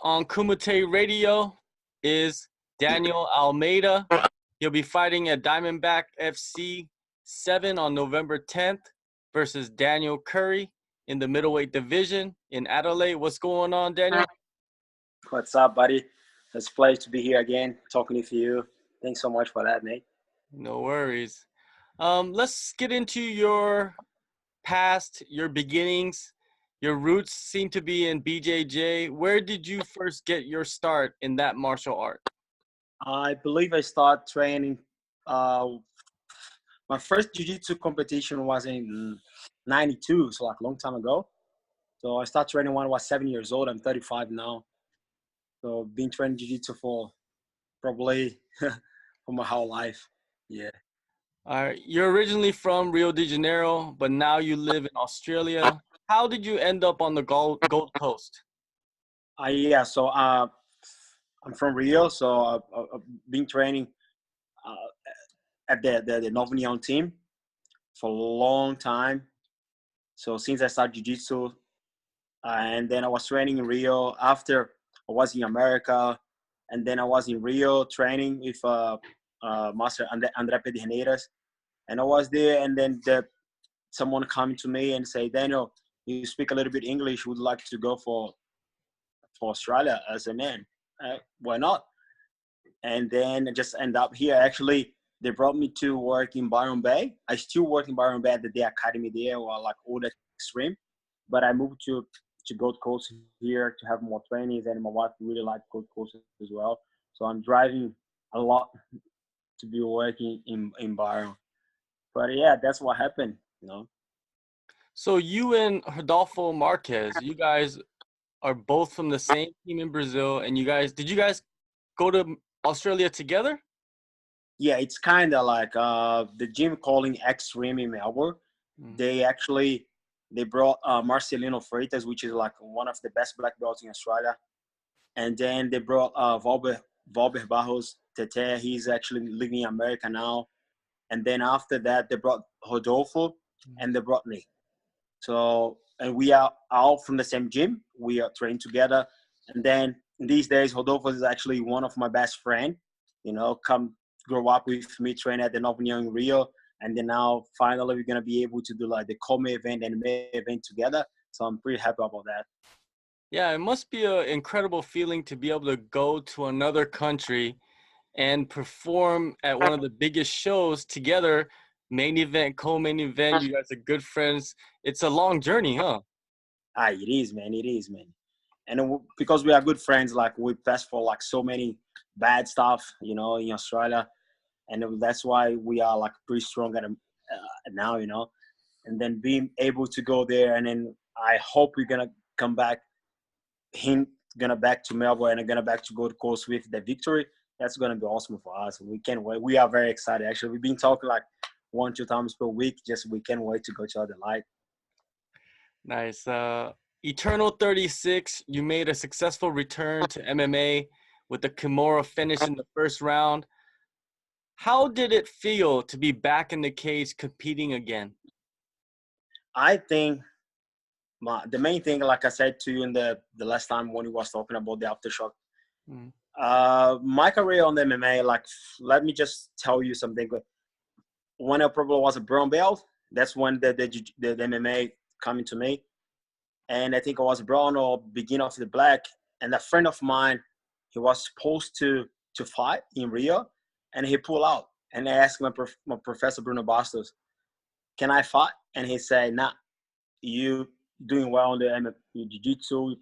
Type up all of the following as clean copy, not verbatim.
on Kumite Radio is Daniel Almeida. He'll be fighting at Diamondback FC 7 on November 10th versus Daniel Currie in the middleweight division in Adelaide. What's going on, Daniel? What's up, buddy? It's a pleasure to be here again, talking with you. Thanks so much for that, mate. No worries. Let's get into your past, your beginnings. Your roots seem to be in BJJ. Where did you first get your start in that martial art? I believe I started training. My first jiu-jitsu competition was in '92, so like a long time ago. So I started training when I was 7 years old. I'm 35 now. So been training jiu-jitsu for probably for my whole life. Yeah. All right. You're originally from Rio de Janeiro, but now you live in Australia. How did you end up on the Gold Coast? So I'm from Rio, so I've been training at the Northern Hyon team for a long time. So since I started jiu-jitsu, and then I was training in Rio. After I was in America, and then I was in Rio training with Master André Pederneiras, and I was there, and then someone coming to me and say, Daniel, you speak a little bit English, would like to go for Australia. I said, man, why not? And then I just end up here. Actually, they brought me to work in Byron Bay. I still work in Byron Bay at the academy there, or like all the extreme. But I moved to Gold Coast here to have more trainings, and my wife really liked Gold Coast as well. So I'm driving a lot to be working in Byron. But yeah, that's what happened, you know. So you and Rodolfo Marquez, you guys are both from the same team in Brazil, and did you guys go to Australia together? Yeah, it's kind of like the gym calling Extreme in Melbourne. They brought Marcelino Freitas, which is like one of the best black belts in Australia. And then they brought Valber Barros Tete. He's actually living in America now. And then after that, they brought Rodolfo and they brought me. So, and we are all from the same gym. We are trained together. And then these days, Rodolfo is actually one of my best friends. You know, grow up with me, train at the Northern Hyon in Rio. And then now, finally, we're going to be able to do like the co-main event and main event together. So I'm pretty happy about that. Yeah, it must be an incredible feeling to be able to go to another country and perform at one of the biggest shows together, main event, co-main event. You guys are good friends. It's a long journey, huh? It is, man. It is, man. And because we are good friends, like we passed for like so many bad stuff, you know, in Australia. And that's why we are like pretty strong at now, you know. And then being able to go there, and then I hope we're gonna come back. Him gonna back to Melbourne and gonna back to Gold Coast with the victory. That's gonna be awesome for us. We can't wait. We are very excited. Actually, we've been talking like 1-2 times per week. Just we can't wait to go to Adelaide. Nice. Eternal 36, you made a successful return to MMA with the Kimura finish in the first round. How did it feel to be back in the cage competing again? I think the main thing, like I said to you in the last time when we was talking about the aftershock, my career on the MMA, like, let me just tell you something. When I probably was a brown belt, that's when the MMA coming to me. And I think I was brown or beginning of the black. And a friend of mine, he was supposed to fight in Rio, and he pulled out. And I asked my professor, Bruno Bastos, can I fight? And he said, nah, you doing well on the jiu-jitsu.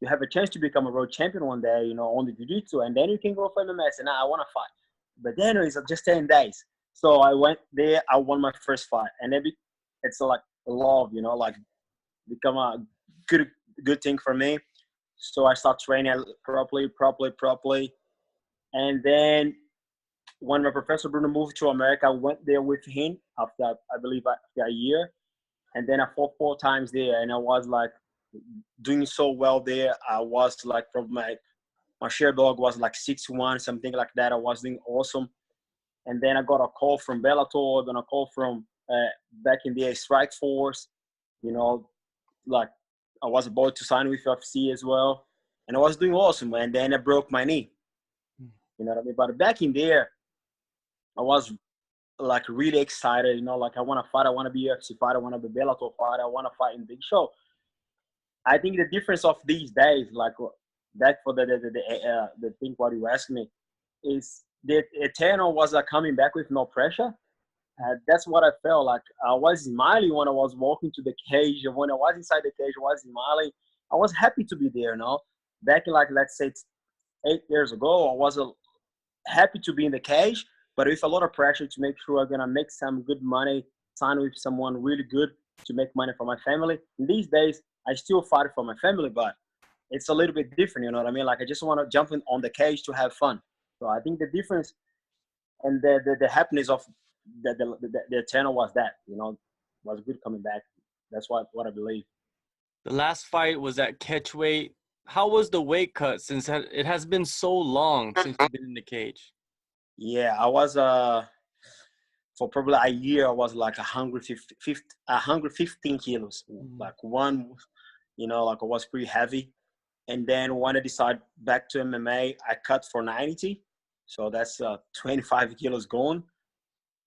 You have a chance to become a world champion one day, you know, on the jiu-jitsu. And then you can go for MMA. I said, nah, I want to fight. But then it's just 10 days. So I went there. I won my first fight. And it's like love, you know, like become a good thing for me. So I start training properly. And then when my professor Bruno moved to America, I went there with him after, I believe, after a year. And then I fought 4 times there. And I was like doing so well there. I was like, probably my share dog was like 6-1, something like that. I was doing awesome. And then I got a call from Bellator, then a call from back in the Strike Force, you know, like I was about to sign with UFC as well. and I was doing awesome. And then I broke my knee. You know what I mean? But back in there, I was like really excited. You know, like I want to fight. I want to be UFC fighter. I want to be Bellator fighter. I want to fight in big show. I think the difference of these days, like that for the thing what you asked me, is the Eternal was coming back with no pressure. That's what I felt like. I was smiling when I was walking to the cage. When I was inside the cage, I was smiling. I was happy to be there. You know, back in like let's say 8 years ago, I was happy to be in the cage, but with a lot of pressure to make sure I'm gonna make some good money, sign with someone really good to make money for my family. In these days, I still fight for my family, but it's a little bit different. You know what I mean? Like I just want to jump in on the cage to have fun. So I think the difference and the happiness of the Eternal was that, you know, was good coming back. That's what I believe. The last fight was at catchweight. How was the weight cut since it has been so long since you've been in the cage? Yeah, I was for probably a year. I was like 115 kilos, like one, you know, like I was pretty heavy. And then when I decided back to MMA, I cut for 90. So that's 25 kilos gone.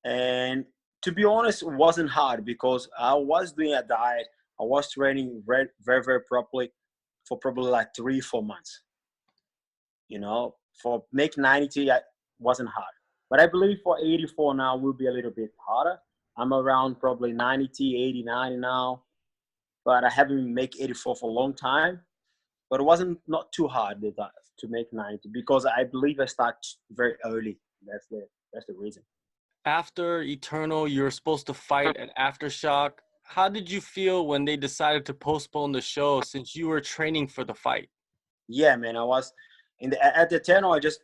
And to be honest, it wasn't hard because I was doing a diet. I was training very, very, very properly for probably like 3-4 months. You know, for make 90, I wasn't hard. But I believe for 84 now will be a little bit harder. I'm around probably 90, 89 now. But I haven't make 84 for a long time. But it wasn't not too hard to make 90 because I believe I start very early. That's the reason. After Eternal, you were supposed to fight at Aftershock. How did you feel when they decided to postpone the show since you were training for the fight? Yeah, man, I was at the Eternal. I just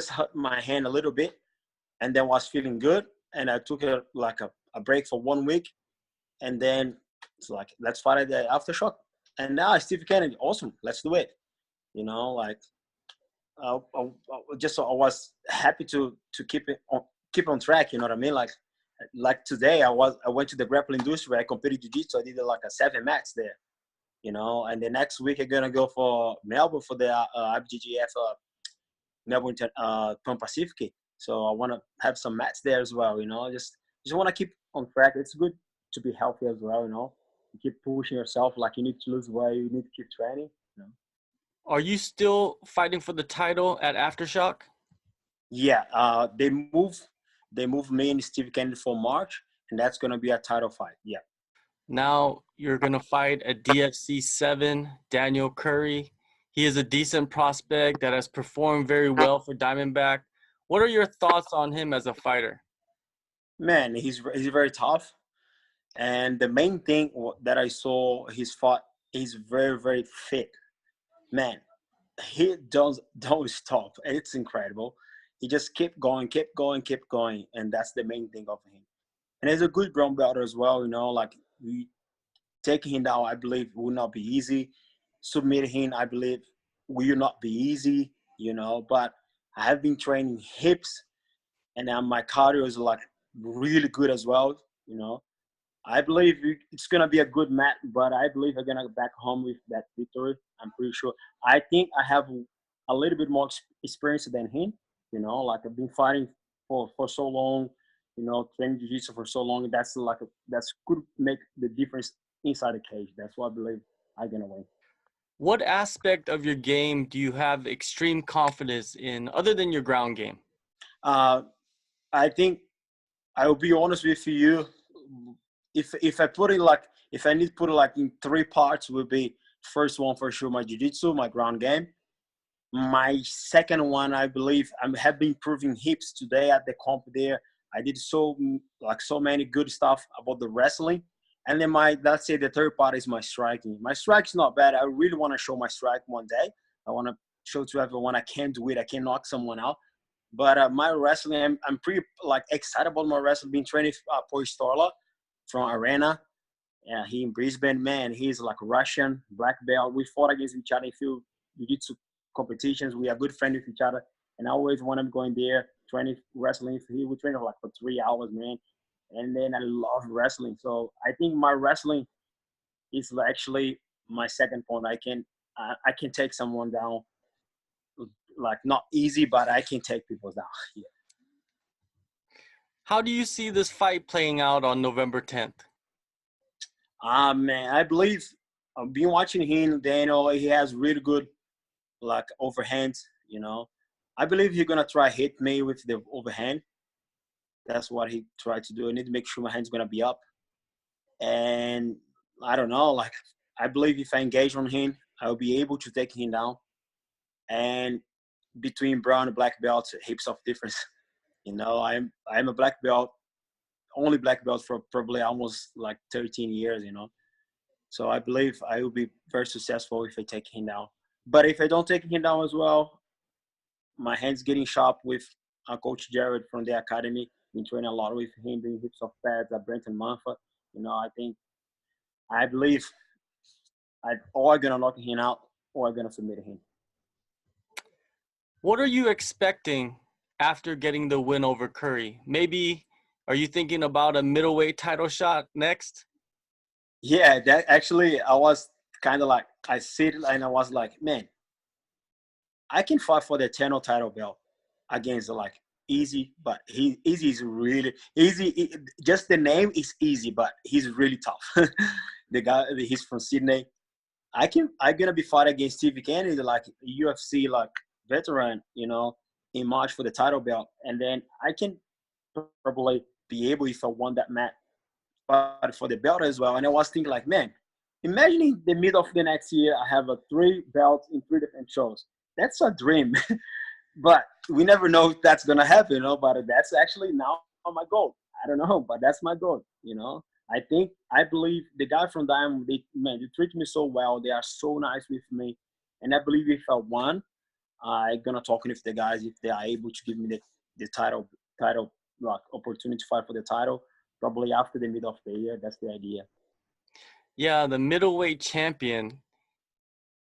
hurt my hand a little bit, and then was feeling good, and I took a break for 1 week, and then it's like let's fight at the Aftershock, and now Steve Kennedy, awesome, let's do it. You know, like I was happy to keep on track. You know what I mean? Like today, I went to the grappling industry. I competed jiu-jitsu. I did like a 7 match there. You know, and the next week I'm gonna go for Melbourne for the IBJJF Melbourne Pan Pacific. So I want to have some match there as well. You know, just want to keep on track. It's good to be healthy as well. You know, you keep pushing yourself. Like you need to lose weight. You need to keep training. You know. Are you still fighting for the title at Aftershock? Yeah, they moved me and Steve Kennedy for March, and that's gonna be a title fight. Yeah. Now you're gonna fight at DFC 7, Daniel Currie. He is a decent prospect that has performed very well for Diamondback. What are your thoughts on him as a fighter? Man, he's very tough, and the main thing that I saw his fight, he's very very fit. Man, he don't stop. It's incredible. He just keep going, keep going, keep going, and that's the main thing of him. And he's a good brown belt as well. You know, like we taking him down, I believe will not be easy. Submitting him, I believe will not be easy. You know, but I have been training hips, and my cardio is like really good as well. You know, I believe it's gonna be a good match, but I believe I'm gonna back home with that victory. I'm pretty sure. I think I have a little bit more experience than him. You know, like I've been fighting for so long. You know, training jiu-jitsu for so long. That's could make the difference inside the cage. That's what I believe I'm gonna win. What aspect of your game do you have extreme confidence in other than your ground game? Uh, I think I will be honest with you. If I put it like if I need to put it like in 3 parts, will be first one for sure my jiu-jitsu, my ground game. My second one, I believe, I have been improving hips today at the comp there. I did so many good stuff about the wrestling. And then let's say the third part is my striking. My strike's not bad. I really want to show my strike one day. I want to show to everyone I can do it. I can knock someone out. But my wrestling, I'm pretty like excited about my wrestling. Been training Paul Storla from Arena. Yeah, he in Brisbane, man. He's like Russian black belt. We fought against each other in few jiu-jitsu competitions. We are good friends with each other, and I always want him going there training wrestling. He would train like for 3 hours, man. And then I love wrestling. So I think my wrestling is actually my second point. I can take someone down, like not easy, but I can take people down. Yeah. How do you see this fight playing out on November 10th? Man, I believe I've been watching him, Daniel. He has really good like overhand. You know, I believe he's gonna try hit me with the overhand. That's what he tried to do. I need to make sure my hand's gonna be up. And I don't know, like I believe if I engage on him, I'll be able to take him down. And between brown and black belts, heaps of difference. You know, I'm a black belt, only black belt for probably almost like 13 years. You know, so I believe I will be very successful if I take him down. But if I don't take him down as well, my hand's getting sharp with Coach Jared from the academy. Been training a lot with him, doing hips of pads at Brenton Manfa. You know, I believe I or gonna knock him out or gonna submit him. What are you expecting after getting the win over Curry? Maybe are you thinking about a middleweight title shot next? Yeah, that actually I was kind of like I sit and I was like, man, I can fight for the eternal title belt against like easy, but easy is really easy. Just the name is easy, but he's really tough. The guy, he's from Sydney. I'm gonna be fighting against Stevie Kennedy, like UFC like veteran, you know, in March for the title belt, and then I can probably be able if I won that match fight for the belt as well. And I was thinking like, man, imagining the middle of the next year, I have a 3 belts in 3 different shows. That's a dream, but we never know if that's gonna happen, you know. But that's actually now my goal. I don't know, but that's my goal, you know. I believe the guy from Diamond, they treat me so well. They are so nice with me. And I believe if I won, I'm going to talk with the guys if they are able to give me the title, like opportunity to fight for the title, probably after the middle of the year. That's the idea. Yeah, the middleweight champion,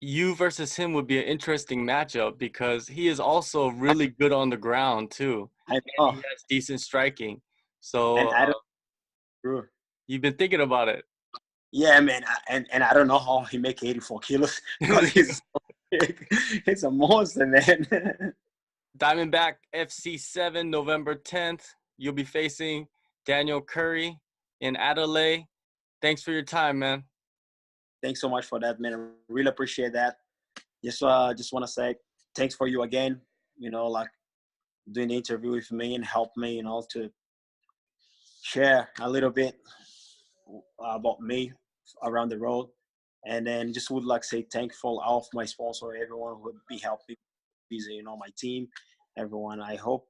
you versus him would be an interesting matchup because he is also really good on the ground too. I And know. he has decent striking. And So I don't. you've been thinking about it. Yeah, man, and I don't know how he make 84 kilos because he's so big. He's a monster, man. Diamondback FC 7, November 10th. You'll be facing Daniel Currie in Adelaide. Thanks for your time, man. Thanks so much for that, man. I really appreciate that. Just want to say thanks for you again. You know, like doing the interview with me and help me, you know, to share a little bit about me around the road. And then just would like say thankful of my sponsor, everyone who would be helping, you know, my team, everyone. I hope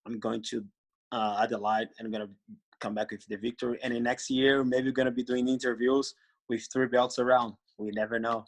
I'm going to Adelaide and I'm going to come back with the victory. And in next year, maybe we're going to be doing interviews with 3 belts around. We never know.